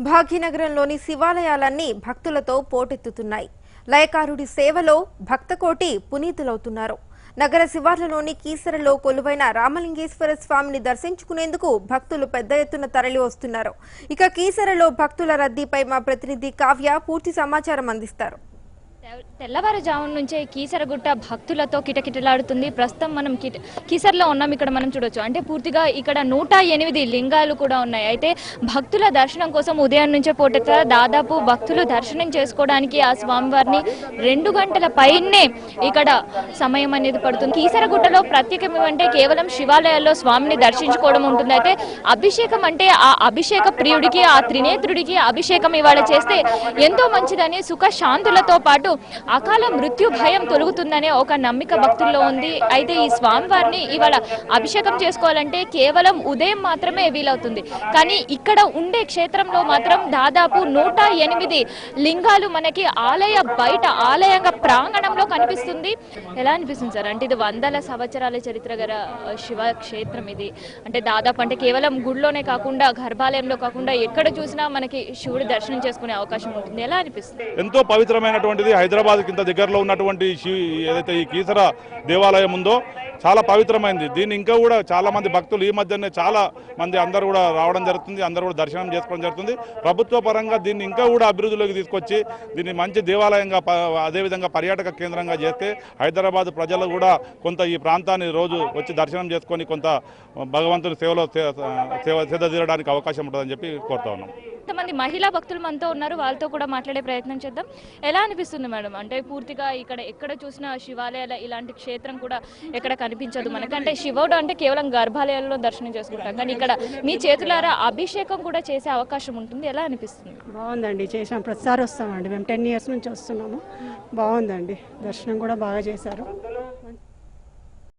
భాగ్యనగరంలోని శివాలయాలన్నీ భక్తులతో పోటెత్తుతున్నాయి. లయకారుడి సేవలో భక్తకోటి పునీతులవుతున్నారు. నగర శివార్లలోని కీసరలో కొలువైన రామలింగేశ్వర స్వామిని దర్శించుకునేందుకు భక్తులు పెద్ద ఎత్తున తరలి వస్తున్నారు. ఇక కీసరలో భక్తుల రద్దీపై మా ప్రతినిధి కావ్య పూర్తి సమాచారం అందిస్తారు. తెల్లవారుజామున నుంచే కీసరగుట్ట భక్తులతో కిటకిటలాడుతుంది. ప్రస్తుతం మనం కీసర్లో ఉన్నాం. ఇక్కడ మనం చూడొచ్చు, అంటే పూర్తిగా ఇక్కడ 108 లింగాలు కూడా ఉన్నాయి. అయితే భక్తుల దర్శనం కోసం ఉదయం నుంచే పోటెత్తారు. దాదాపు భక్తులు దర్శనం చేసుకోవడానికి ఆ స్వామివారిని 2 గంటల పైనే ఇక్కడ సమయం అనేది పడుతుంది. కీసరగుట్టలో ప్రత్యేకం ఏమంటే కేవలం శివాలయాల్లో స్వామిని దర్శించుకోవడం ఉంటుంది. అయితే అభిషేకం అంటే ఆ అభిషేక ప్రియుడికి, ఆ త్రినేత్రుడికి అభిషేకం ఇవాళ చేస్తే ఎంతో మంచిదని, సుఖ శాంతులతో పాటు అకాల మృత్యు భయం తొలగుతుందనే ఒక నమ్మిక భక్తుల్లో ఉంది. అయితే ఈ స్వామివారిని ఇవాళ అభిషేకం చేసుకోవాలంటే కేవలం ఉదయం మాత్రమే వీలవుతుంది. కానీ ఇక్కడ ఉండే క్షేత్రంలో మాత్రం దాదాపు 108 లింగాలు మనకి ఆలయ బయట ఆలయంగా ప్రాంగణంలో కనిపిస్తుంది. ఎలా అనిపిస్తుంది సార్? అంటే ఇది వందల సంవత్సరాల చరిత్ర గల శివ క్షేత్రం ఇది. అంటే దాదాపు అంటే కేవలం గుడిలోనే కాకుండా గర్భాలయంలో కాకుండా ఎక్కడ చూసినా మనకి శివుడి దర్శనం చేసుకునే అవకాశం ఉంటుంది. ఎలా అనిపిస్తుంది? ఎంతో పవిత్రమైనటువంటిది. హైదరాబాద్ కింద దగ్గరలో ఉన్నటువంటి ఏదైతే ఈ కీసర దేవాలయం ఉందో చాలా పవిత్రమైంది. దీన్ని ఇంకా కూడా చాలా మంది భక్తులు ఈ మధ్యనే చాలా మంది అందరూ కూడా రావడం జరుగుతుంది. అందరూ కూడా దర్శనం చేసుకోవడం జరుగుతుంది. ప్రభుత్వ పరంగా దీన్ని ఇంకా కూడా అభివృద్ధిలోకి తీసుకొచ్చి దీన్ని మంచి దేవాలయంగా, అదేవిధంగా పర్యాటక కేంద్రంగా చేస్తే హైదరాబాద్ ప్రజలు కూడా కొంత ఈ ప్రాంతాన్ని రోజు వచ్చి దర్శనం చేసుకొని కొంత భగవంతుని సేవలో సేద తీరడానికి అవకాశం ఉంటుందని చెప్పి కోరుతా ఉన్నాం. కొంతమంది మహిళా భక్తులు మనతో ఉన్నారు, వాళ్ళతో కూడా మాట్లాడే ప్రయత్నం చేద్దాం. ఎలా అనిపిస్తుంది మేడం? అంటే పూర్తిగా ఇక్కడ ఎక్కడ చూసినా శివాలయాల ఇలాంటి క్షేత్రం కూడా ఎక్కడ కనిపించదు మనకి. అంటే శివుడు అంటే కేవలం గర్భాలయాల్లో దర్శనం చేసుకుంటాం, కానీ ఇక్కడ మీ చేతులారా అభిషేకం కూడా చేసే అవకాశం ఉంటుంది. ఎలా అనిపిస్తుంది? బాగుందండి, చేసాం. ప్రతిసారి వస్తామండి, మేము 10 years నుంచి వస్తున్నాము. బాగుందండి, దర్శనం కూడా బాగా చేశారు.